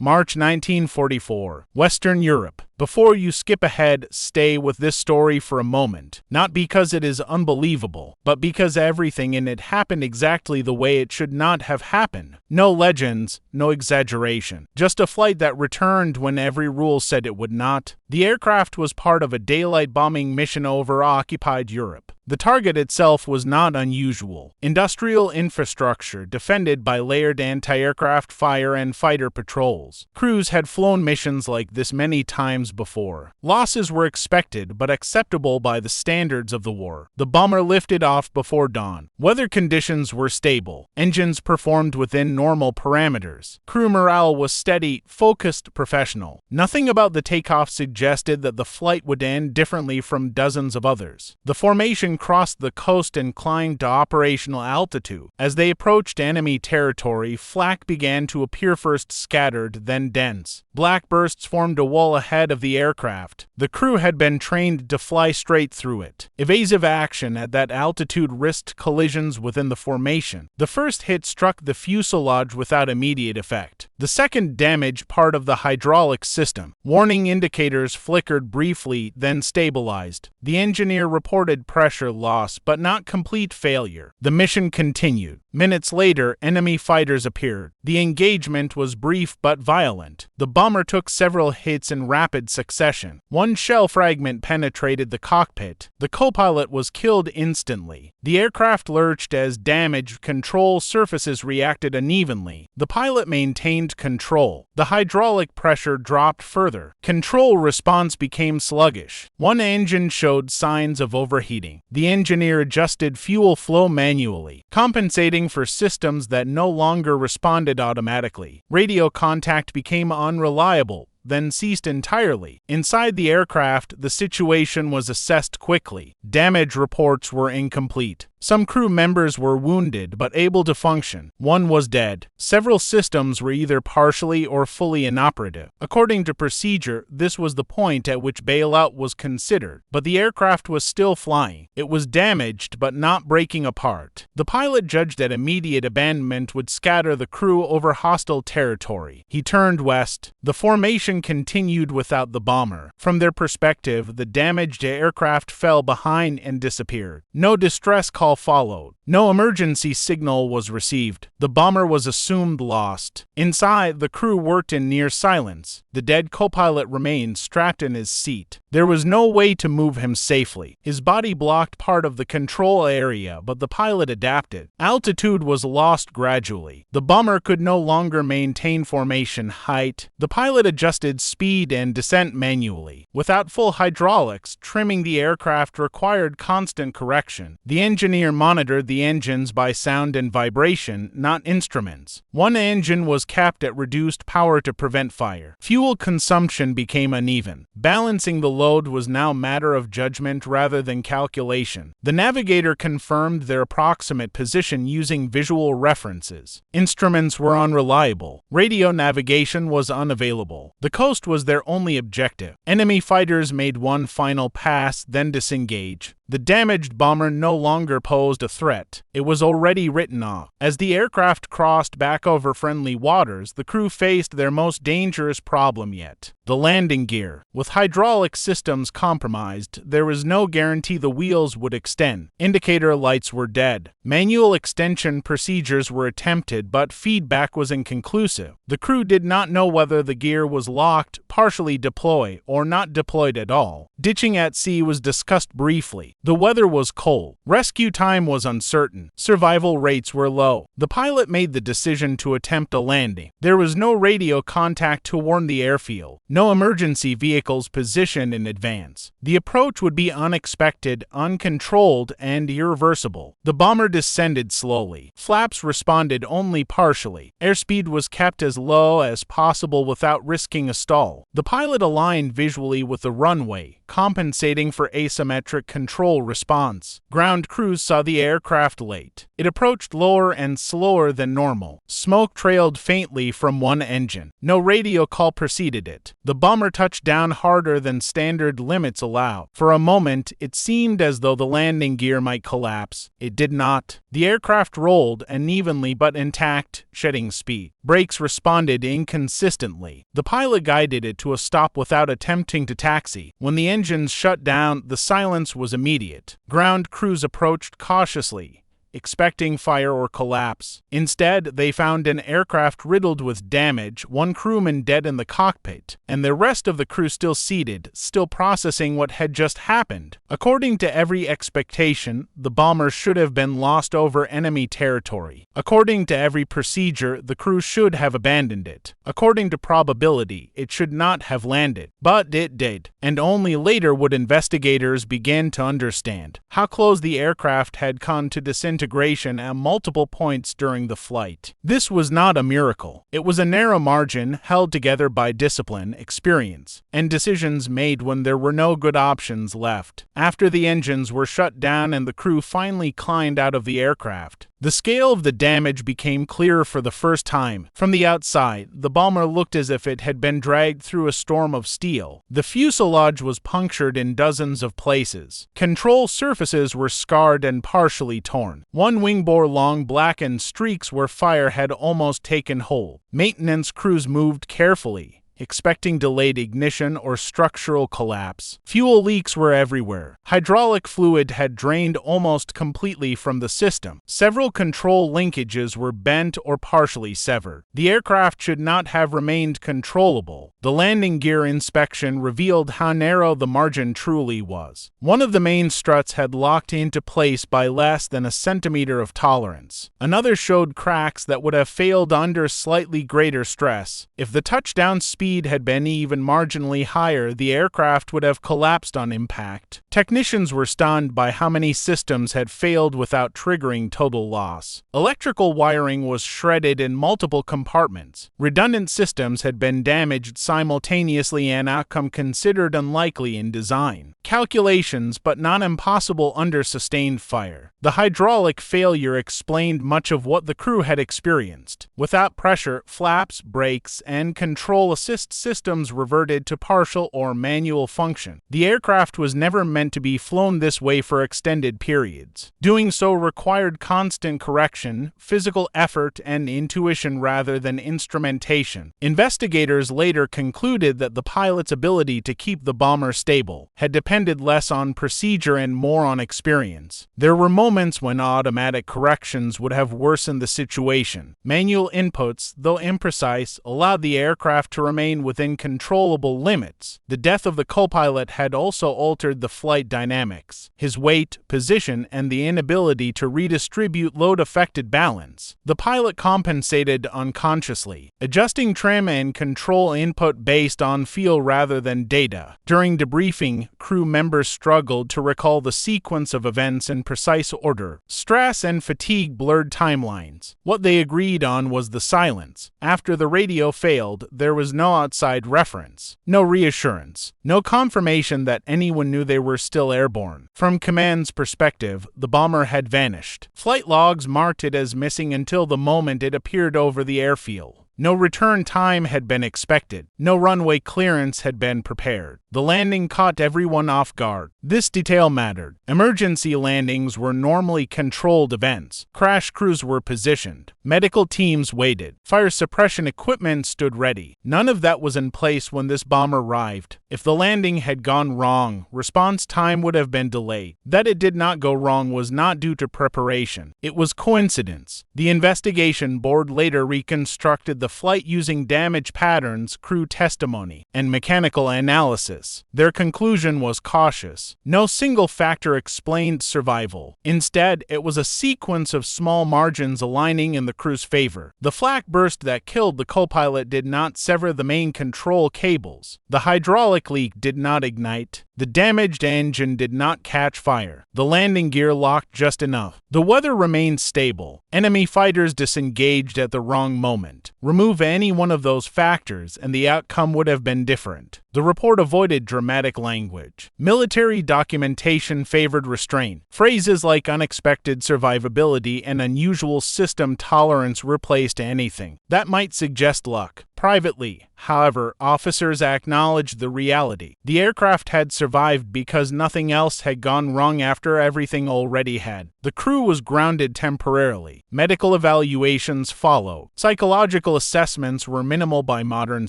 March 1944, Western Europe. Before you skip ahead, stay with this story for a moment, not because it is unbelievable, but because everything in it happened exactly the way it should not have happened. No legends, no exaggeration, just a flight that returned when every rule said it would not. The aircraft was part of a daylight bombing mission over occupied Europe. The target itself was not unusual. Industrial infrastructure defended by layered anti-aircraft fire and fighter patrols. Crews had flown missions like this many times before. Losses were expected but acceptable by the standards of the war. The bomber lifted off before dawn. Weather conditions were stable. Engines performed within normal parameters. Crew morale was steady, focused, professional. Nothing about the takeoff suggested that the flight would end differently from dozens of others. The formation crossed the coast and climbed to operational altitude. As they approached enemy territory, flak began to appear, first scattered, then dense. Black bursts formed a wall ahead of the aircraft. The crew had been trained to fly straight through it. Evasive action at that altitude risked collisions within the formation. The first hit struck the fuselage without immediate effect. The second damaged part of the hydraulic system. Warning indicators flickered briefly, then stabilized. The engineer reported pressure loss, but not complete failure. The mission continued. Minutes later, enemy fighters appeared. The engagement was brief but violent. The bomber took several hits in rapid succession. One shell fragment penetrated the cockpit. The co-pilot was killed instantly. The aircraft lurched as damaged control surfaces reacted unevenly. The pilot maintained control. The hydraulic pressure dropped further. Control response became sluggish. One engine showed signs of overheating. The engineer adjusted fuel flow manually, compensating for systems that no longer responded automatically. Radio contact became unreliable, then ceased entirely. Inside the aircraft, the situation was assessed quickly. Damage reports were incomplete. Some crew members were wounded but able to function. One was dead. Several systems were either partially or fully inoperative. According to procedure, this was the point at which bailout was considered, but the aircraft was still flying. It was damaged but not breaking apart. The pilot judged that immediate abandonment would scatter the crew over hostile territory. He turned west. The formation continued without the bomber. From their perspective, the damaged aircraft fell behind and disappeared. No distress call followed. No emergency signal was received. The bomber was assumed lost. Inside, the crew worked in near silence. The dead co-pilot remained strapped in his seat. There was no way to move him safely. His body blocked part of the control area, but the pilot adapted. Altitude was lost gradually. The bomber could no longer maintain formation height. The pilot adjusted speed and descent manually. Without full hydraulics, trimming the aircraft required constant correction. The engineer monitored the engines by sound and vibration, not instruments. One engine was capped at reduced power to prevent fire. Fuel consumption became uneven. Balancing the load was now a matter of judgment rather than calculation. The navigator confirmed their approximate position using visual references. Instruments were unreliable. Radio navigation was unavailable. The coast was their only objective. Enemy fighters made one final pass, then disengage. The damaged bomber no longer posed a threat. It was already written off. As the aircraft crossed back over friendly waters, the crew faced their most dangerous problem yet: the landing gear. With hydraulic systems compromised, there was no guarantee the wheels would extend. Indicator lights were dead. Manual extension procedures were attempted, but feedback was inconclusive. The crew did not know whether the gear was locked, partially deployed, or not deployed at all. Ditching at sea was discussed briefly. The weather was cold. Rescue time was uncertain. Survival rates were low. The pilot made the decision to attempt a landing. There was no radio contact to warn the airfield. No emergency vehicles positioned in advance. The approach would be unexpected, uncontrolled, and irreversible. The bomber descended slowly. Flaps responded only partially. Airspeed was kept as low as possible without risking a stall. control. The pilot aligned visually with the runway, compensating for asymmetric control response. Ground crews saw the aircraft late. It approached lower and slower than normal. Smoke trailed faintly from one engine. No radio call preceded it. The bomber touched down harder than standard limits allow. For a moment, it seemed as though the landing gear might collapse. It did not. The aircraft rolled unevenly but intact, shedding speed. Brakes responded inconsistently. The pilot guided it to a stop without attempting to taxi. When the engines shut down, the silence was immediate. Ground crews approached cautiously, expecting fire or collapse. Instead, they found an aircraft riddled with damage, one crewman dead in the cockpit, and the rest of the crew still seated, still processing what had just happened. According to every expectation, the bomber should have been lost over enemy territory. According to every procedure, the crew should have abandoned it. According to probability, it should not have landed. But it did, and only later would investigators begin to understand how close the aircraft had come to disintegration at multiple points during the flight. This was not a miracle. It was a narrow margin held together by discipline, experience, and decisions made when there were no good options left. After the engines were shut down and the crew finally climbed out of the aircraft, the scale of the damage became clearer for the first time. From the outside, the bomber looked as if it had been dragged through a storm of steel. The fuselage was punctured in dozens of places. Control surfaces were scarred and partially torn. One wing bore long blackened streaks where fire had almost taken hold. Maintenance crews moved carefully, expecting delayed ignition or structural collapse. Fuel leaks were everywhere. Hydraulic fluid had drained almost completely from the system. Several control linkages were bent or partially severed. The aircraft should not have remained controllable. The landing gear inspection revealed how narrow the margin truly was. One of the main struts had locked into place by less than a centimeter of tolerance. Another showed cracks that would have failed under slightly greater stress. If the touchdown speed had been even marginally higher, the aircraft would have collapsed on impact. Technicians were stunned by how many systems had failed without triggering total loss. Electrical wiring was shredded in multiple compartments. Redundant systems had been damaged simultaneously, an outcome considered unlikely in design. Calculations, but not impossible under sustained fire. The hydraulic failure explained much of what the crew had experienced. Without pressure, flaps, brakes, and control assist systems reverted to partial or manual function. The aircraft was never meant to be flown this way for extended periods. Doing so required constant correction, physical effort, and intuition rather than instrumentation. Investigators later concluded that the pilot's ability to keep the bomber stable had depended less on procedure and more on experience. There were moments when automatic corrections would have worsened the situation. Manual inputs, though imprecise, allowed the aircraft to remain within controllable limits. The death of the co-pilot had also altered the flight dynamics. His weight, position, and the inability to redistribute load affected balance. The pilot compensated unconsciously, adjusting trim and control input based on feel rather than data. During debriefing, crew members struggled to recall the sequence of events in precise order. Stress and fatigue blurred timelines. What they agreed on was the silence. After the radio failed, there was no outside reference, no reassurance, no confirmation that anyone knew they were still airborne. From command's perspective, the bomber had vanished. Flight logs marked it as missing until the moment it appeared over the airfield. No return time had been expected. No runway clearance had been prepared. The landing caught everyone off guard. This detail mattered. Emergency landings were normally controlled events. Crash crews were positioned. Medical teams waited. Fire suppression equipment stood ready. None of that was in place when this bomber arrived. If the landing had gone wrong, response time would have been delayed. That it did not go wrong was not due to preparation. It was coincidence. The investigation board later reconstructed the flight using damage patterns, crew testimony, and mechanical analysis. Their conclusion was cautious. No single factor explained survival. Instead, it was a sequence of small margins aligning in the crew's favor. The flak burst that killed the co-pilot did not sever the main control cables. The hydraulic leak did not ignite. The damaged engine did not catch fire. The landing gear locked just enough. The weather remained stable. Enemy fighters disengaged at the wrong moment. Remove any one of those factors and the outcome would have been different. The report avoided dramatic language. Military documentation favored restraint. Phrases like unexpected survivability and unusual system tolerance replaced anything that might suggest luck. Privately, however, officers acknowledged the reality. The aircraft had survived because nothing else had gone wrong after everything already had. The crew was grounded temporarily. Medical evaluations followed. Psychological assessments were minimal by modern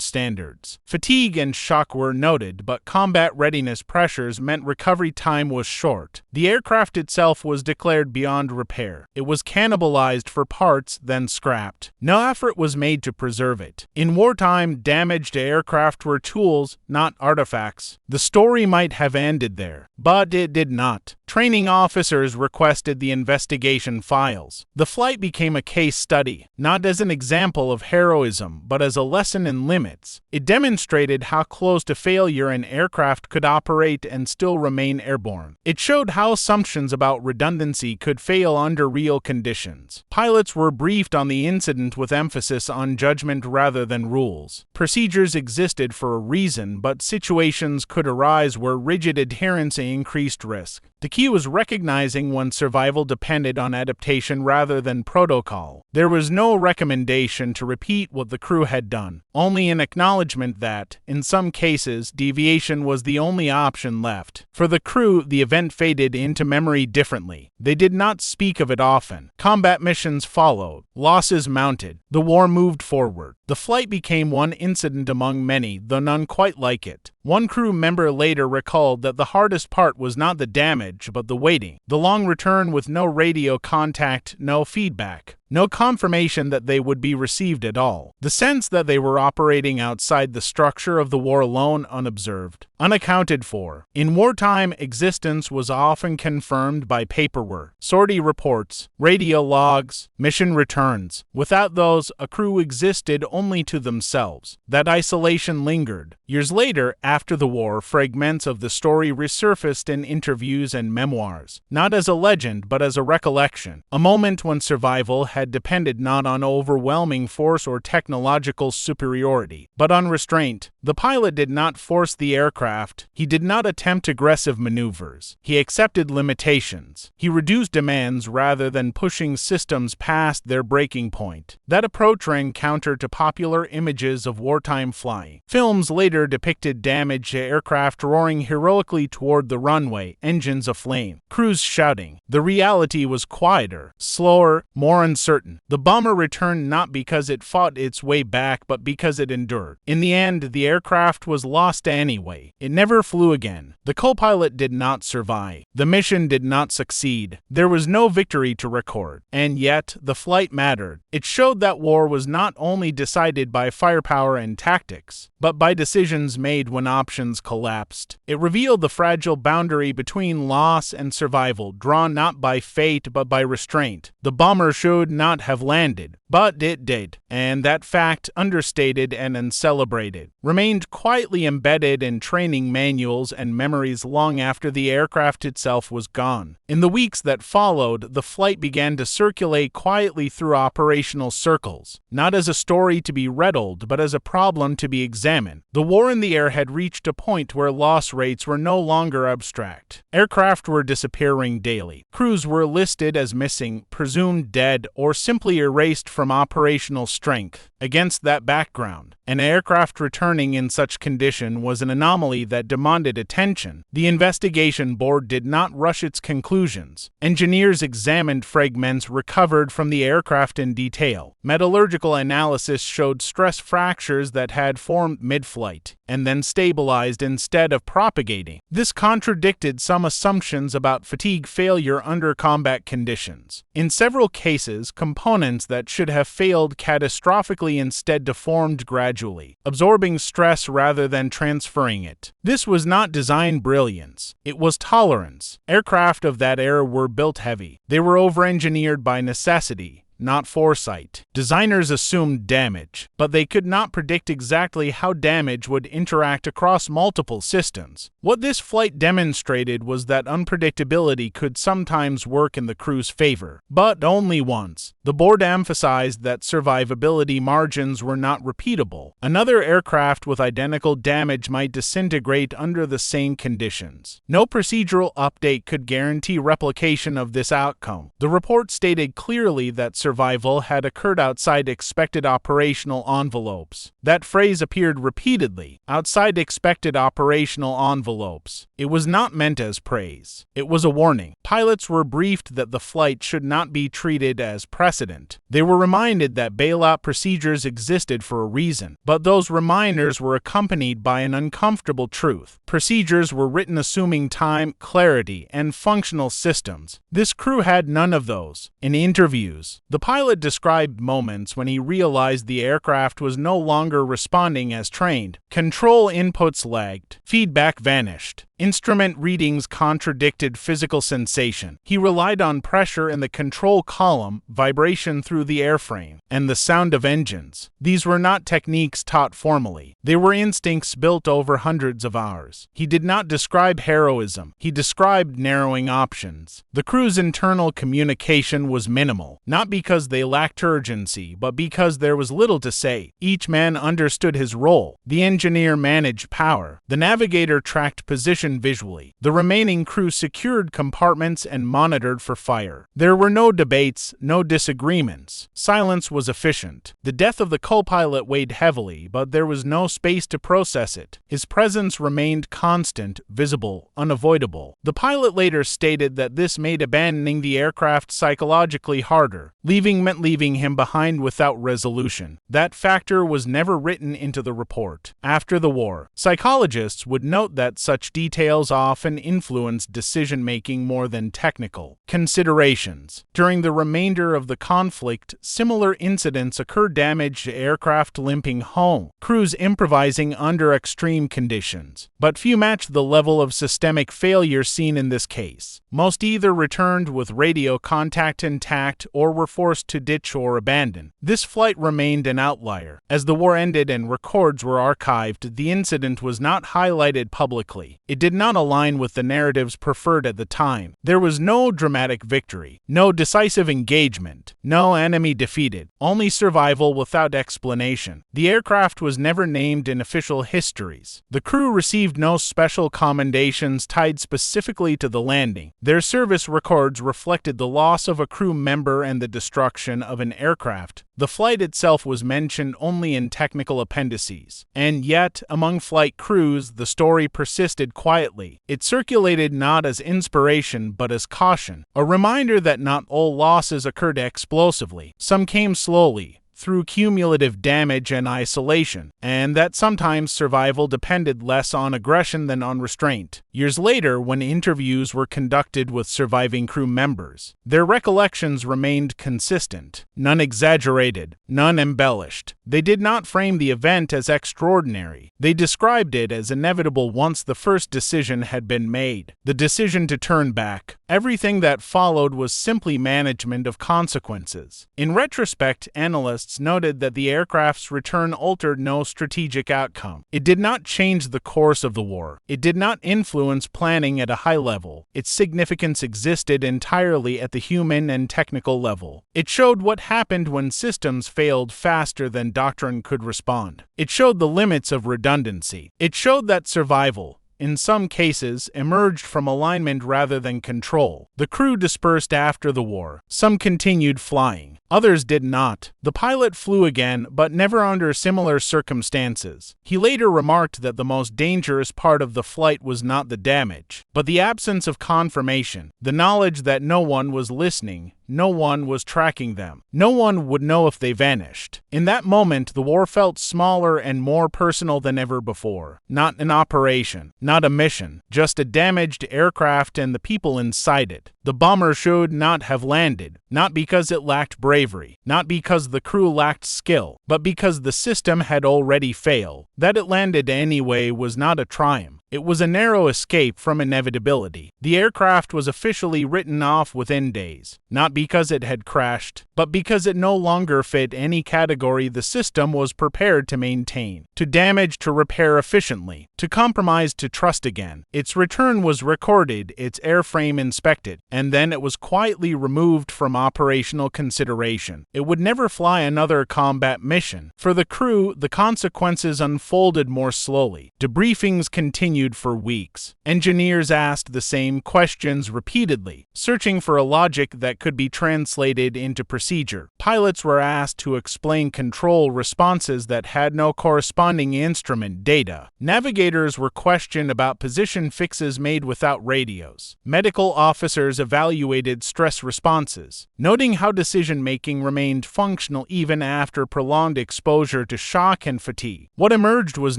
standards. Fatigue and shock were noted, but combat readiness pressures meant recovery time was short. The aircraft itself was declared beyond repair. It was cannibalized for parts, then scrapped. No effort was made to preserve it. In wartime, damaged aircraft were tools, not artifacts. The story might have ended there, but it did not. Training officers requested the investigation files. The flight became a case study, not as an example of heroism, but as a lesson in limits. It demonstrated how close to failure an aircraft could operate and still remain airborne. It showed how assumptions about redundancy could fail under real conditions. Pilots were briefed on the incident with emphasis on judgment rather than rules. Procedures existed for a reason, but situations could arise where rigid adherence increased risk. The key was recognizing when survival depended on adaptation rather than protocol. There was no recommendation to repeat what the crew had done, only an acknowledgement that, in some cases, deviation was the only option left. For the crew, the event faded into memory differently. They did not speak of it often. Combat missions followed. Losses mounted. The war moved forward. The flight became one incident among many, though none quite like it. One crew member later recalled that the hardest part was not the damage, but the waiting. The long return with no radio contact, no feedback, no confirmation that they would be received at all. The sense that they were operating outside the structure of the war alone, unobserved, unaccounted for. In wartime, existence was often confirmed by paperwork, sortie reports, radio logs, mission returns. Without those, a crew existed only to themselves. That isolation lingered. Years later, after the war, fragments of the story resurfaced in interviews and memoirs, not as a legend but as a recollection, a moment when survival had depended not on overwhelming force or technological superiority, but on restraint. The pilot did not force the aircraft. He did not attempt aggressive maneuvers. He accepted limitations. He reduced demands rather than pushing systems past their breaking point. That approach ran counter to popular images of wartime flying. Films later depicted damaged aircraft roaring heroically toward the runway, engines aflame, crews shouting. The reality was quieter, slower, more uncertain. The bomber returned not because it fought its way back, but because it endured. In the end, the aircraft was lost anyway. It never flew again. The co-pilot did not survive. The mission did not succeed. There was no victory to record. And yet, the flight mattered. It showed that war was not only decided by firepower and tactics, but by decisions made when options collapsed. It revealed the fragile boundary between loss and survival, drawn not by fate but by restraint. The bomber should not have landed, but it did, and that fact, understated and uncelebrated, remained quietly embedded in training manuals and memories long after the aircraft itself was gone. In the weeks that followed, the flight began to circulate quietly through operational circles, not as a story to be riddled, but as a problem to be examined. The war in the air had reached a point where loss rates were no longer abstract. Aircraft were disappearing daily. Crews were listed as missing, presumed dead, or simply erased from operational strength. Against that background, an aircraft returning in such condition was an anomaly that demanded attention. The investigation board did not rush its conclusions. Engineers examined fragments recovered from the aircraft in detail. Metallurgical analysis showed stress fractures that had formed mid-flight and then stabilized instead of propagating. This contradicted some assumptions about fatigue failure under combat conditions. In several cases, components that should have failed catastrophically instead deformed gradually, absorbing stress rather than transferring it. This was not design brilliance. It was tolerance. Aircraft of that era were built heavy. They were over-engineered by necessity, not foresight. Designers assumed damage, but they could not predict exactly how damage would interact across multiple systems. What this flight demonstrated was that unpredictability could sometimes work in the crew's favor, but only once. The board emphasized that survivability margins were not repeatable. Another aircraft with identical damage might disintegrate under the same conditions. No procedural update could guarantee replication of this outcome. The report stated clearly that survival had occurred outside expected operational envelopes. That phrase appeared repeatedly, outside expected operational envelopes. It was not meant as praise. It was a warning. Pilots were briefed that the flight should not be treated as precedent. They were reminded that bailout procedures existed for a reason, but those reminders were accompanied by an uncomfortable truth. Procedures were written assuming time, clarity, and functional systems. This crew had none of those. In interviews, the pilot described moments when he realized the aircraft was no longer responding as trained. Control inputs lagged. Feedback vanished. Instrument readings contradicted physical sensation. He relied on pressure in the control column, vibration through the airframe, and the sound of engines. These were not techniques taught formally. They were instincts built over hundreds of hours. He did not describe heroism. He described narrowing options. The crew's internal communication was minimal, not because they lacked urgency, but because there was little to say. Each man understood his role. The engineer managed power. The navigator tracked position visually. The remaining crew secured compartments and monitored for fire. There were no debates, no disagreements. Silence was efficient. The death of the co-pilot weighed heavily, but there was no space to process it. His presence remained constant, visible, unavoidable. The pilot later stated that this made abandoning the aircraft psychologically harder. Leaving meant leaving him behind without resolution. That factor was never written into the report. After the war, psychologists would note that such details often influenced decision-making more than technical considerations. During the remainder of the conflict, similar incidents occurred: damaged aircraft limping home, crews improvising under extreme conditions. But few matched the level of systemic failure seen in this case. Most either returned with radio contact intact or were forced to ditch or abandon. This flight remained an outlier. As the war ended and records were archived, the incident was not highlighted publicly. It did not align with the narratives preferred at the time. There was no dramatic victory, no decisive engagement, no enemy defeated, only survival without explanation. The aircraft was never named in official histories. The crew received no special commendations tied specifically to the landing. Their service records reflected the loss of a crew member and the destruction of an aircraft. The flight itself was mentioned only in technical appendices. And yet, among flight crews, the story persisted quietly. It circulated not as inspiration, but as caution, a reminder that not all losses occurred explosively. Some came slowly, through cumulative damage and isolation, and that sometimes survival depended less on aggression than on restraint. Years later, when interviews were conducted with surviving crew members, their recollections remained consistent, none exaggerated, none embellished. They did not frame the event as extraordinary. They described it as inevitable once the first decision had been made, the decision to turn back. Everything that followed was simply management of consequences. In retrospect, analysts noted that the aircraft's return altered no strategic outcome. It did not change the course of the war. It did not influence planning at a high level. Its significance existed entirely at the human and technical level. It showed what happened when systems failed faster than doctrine could respond. It showed the limits of redundancy. It showed that survival, in some cases, emerged from alignment rather than control. The crew dispersed after the war. Some continued flying. Others did not. The pilot flew again, but never under similar circumstances. He later remarked that the most dangerous part of the flight was not the damage, but the absence of confirmation, the knowledge that no one was listening, no one was tracking them. No one would know if they vanished. In that moment, the war felt smaller and more personal than ever before. Not an operation, not a mission, just a damaged aircraft and the people inside it. The bomber should not have landed, not because it lacked bravery, not because the crew lacked skill, but because the system had already failed. That it landed anyway was not a triumph. It was a narrow escape from inevitability. The aircraft was officially written off within days, not because it had crashed, but because it no longer fit any category the system was prepared to maintain. To damage to repair efficiently, to compromise to trust again. Its return was recorded, its airframe inspected, and then it was quietly removed from operational consideration. It would never fly another combat mission. For the crew, the consequences unfolded more slowly. Debriefings continued for weeks. Engineers asked the same questions repeatedly, searching for a logic that could be translated into procedure. Pilots were asked to explain control responses that had no corresponding instrument data. Navigators were questioned about position fixes made without radios. Medical officers evaluated stress responses, noting how decision-making remained functional even after prolonged exposure to shock and fatigue. What emerged was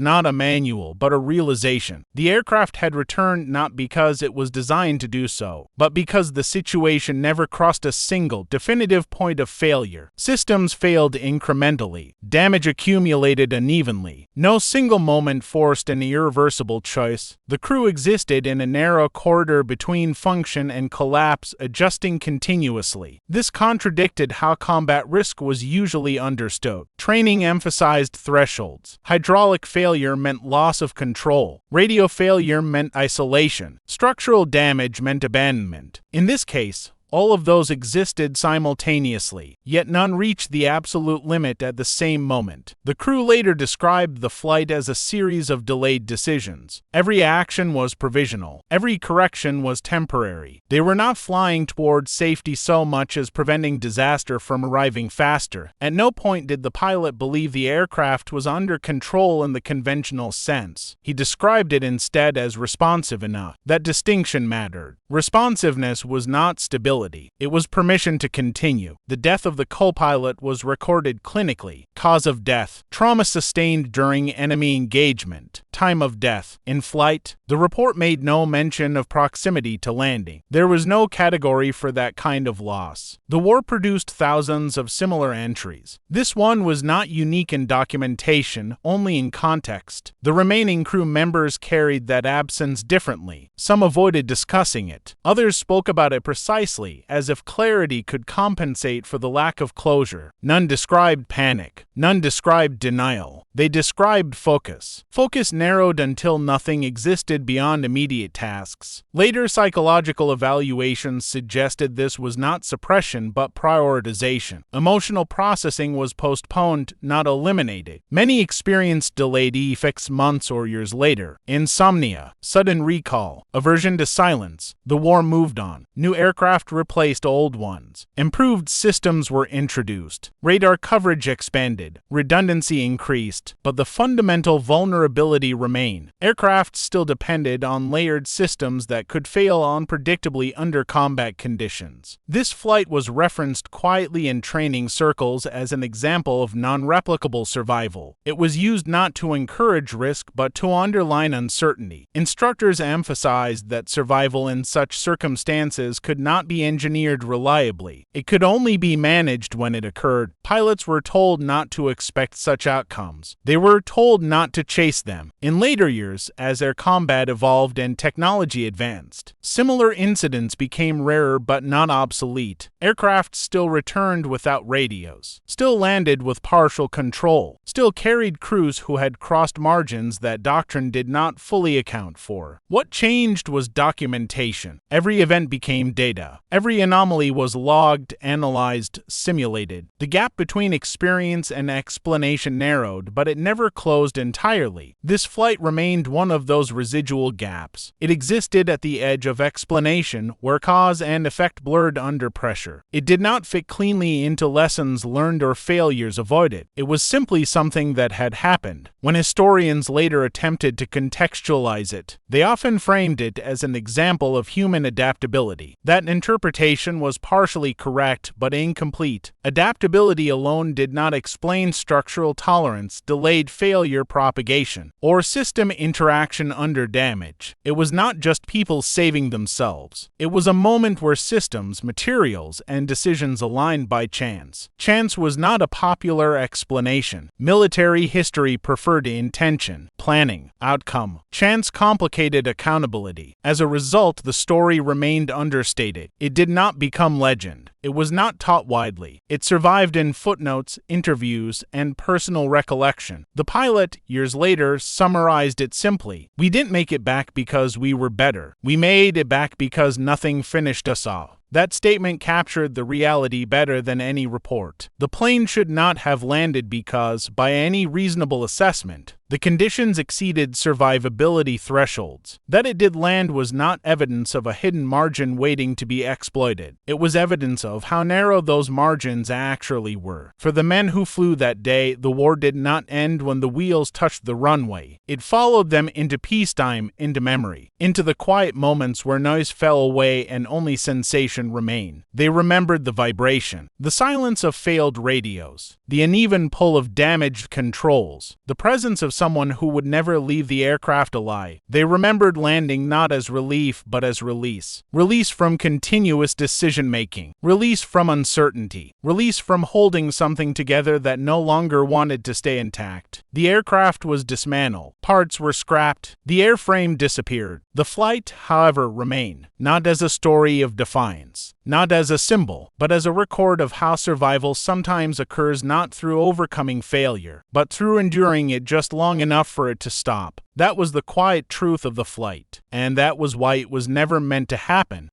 not a manual, but a realization. The aircraft had returned not because it was designed to do so, but because the situation never crossed a single, definitive point of failure. Systems failed incrementally. Damage accumulated unevenly. No single moment forced an irreversible choice. The crew existed in a narrow corridor between function and collapse, adjusting continuously. This contradicted how combat risk was usually understood. Training emphasized thresholds. Hydraulic failure meant loss of control. Radio failure meant isolation. Structural damage meant abandonment. In this case, all of those existed simultaneously, yet none reached the absolute limit at the same moment. The crew later described the flight as a series of delayed decisions. Every action was provisional. Every correction was temporary. They were not flying towards safety so much as preventing disaster from arriving faster. At no point did the pilot believe the aircraft was under control in the conventional sense. He described it instead as responsive enough. That distinction mattered. Responsiveness was not stability. It was permission to continue. The death of the co-pilot was recorded clinically. Cause of death: trauma sustained during enemy engagement. Time of death: in flight. The report made no mention of proximity to landing. There was no category for that kind of loss. The war produced thousands of similar entries. This one was not unique in documentation, only in context. The remaining crew members carried that absence differently. Some avoided discussing it. Others spoke about it precisely, as if clarity could compensate for the lack of closure. None described panic. None described denial. They described focus. Focus narrowed until nothing existed beyond immediate tasks. Later psychological evaluations suggested this was not suppression but prioritization. Emotional processing was postponed, not eliminated. Many experienced delayed effects months or years later. Insomnia, sudden recall, aversion to silence. The war moved on. New aircraft replaced old ones. Improved systems were introduced. Radar coverage expanded. Redundancy increased. But the fundamental vulnerability remained. Aircraft still depended on layered systems that could fail unpredictably under combat conditions. This flight was referenced quietly in training circles as an example of non-replicable survival. It was used not to encourage risk but to underline uncertainty. Instructors emphasized that survival in such circumstances could not be engineered reliably. It could only be managed when it occurred. Pilots were told not to expect such outcomes. They were told not to chase them. In later years, as air combat evolved and technology advanced, similar incidents became rarer but not obsolete. Aircraft still returned without radios, still landed with partial control, still carried crews who had crossed margins that doctrine did not fully account for. What changed was documentation. Every event became data. Every anomaly was logged, analyzed, simulated. The gap between experience and explanation narrowed, but it never closed entirely. This flight remained one of those residual gaps. It existed at the edge of explanation, where cause and effect blurred under pressure. It did not fit cleanly into lessons learned or failures avoided. It was simply something that had happened. When historians later attempted to contextualize it, they often framed it as an example of human adaptability. That interpretation was partially correct but incomplete. Adaptability alone did not explain structural tolerance, delayed failure propagation, or system interaction under damage. It was not just people saving themselves. It was a moment where systems, materials, and decisions aligned by chance. Chance was not a popular explanation. Military history preferred intention, planning, outcome. Chance complicated accountability. As a result, the story remained understated. It did not become legend. It was not taught widely. It survived in footnotes, interviews, and personal recollection. The pilot, years later, summarized it simply: "We didn't make it back because we were better. We made it back because nothing finished us off." That statement captured the reality better than any report. The plane should not have landed because, by any reasonable assessment, the conditions exceeded survivability thresholds. That it did land was not evidence of a hidden margin waiting to be exploited. It was evidence of how narrow those margins actually were. For the men who flew that day, the war did not end when the wheels touched the runway. It followed them into peacetime, into memory, into the quiet moments where noise fell away and only sensation remained. They remembered the vibration, the silence of failed radios, the uneven pull of damaged controls, the presence of someone who would never leave the aircraft alive. They remembered landing not as relief but as release. Release from continuous decision-making. Release from uncertainty. Release from holding something together that no longer wanted to stay intact. The aircraft was dismantled. Parts were scrapped. The airframe disappeared. The flight, however, remained, not as a story of defiance, not as a symbol, but as a record of how survival sometimes occurs not through overcoming failure, but through enduring it just long enough for it to stop. That was the quiet truth of the flight, and that was why it was never meant to happen.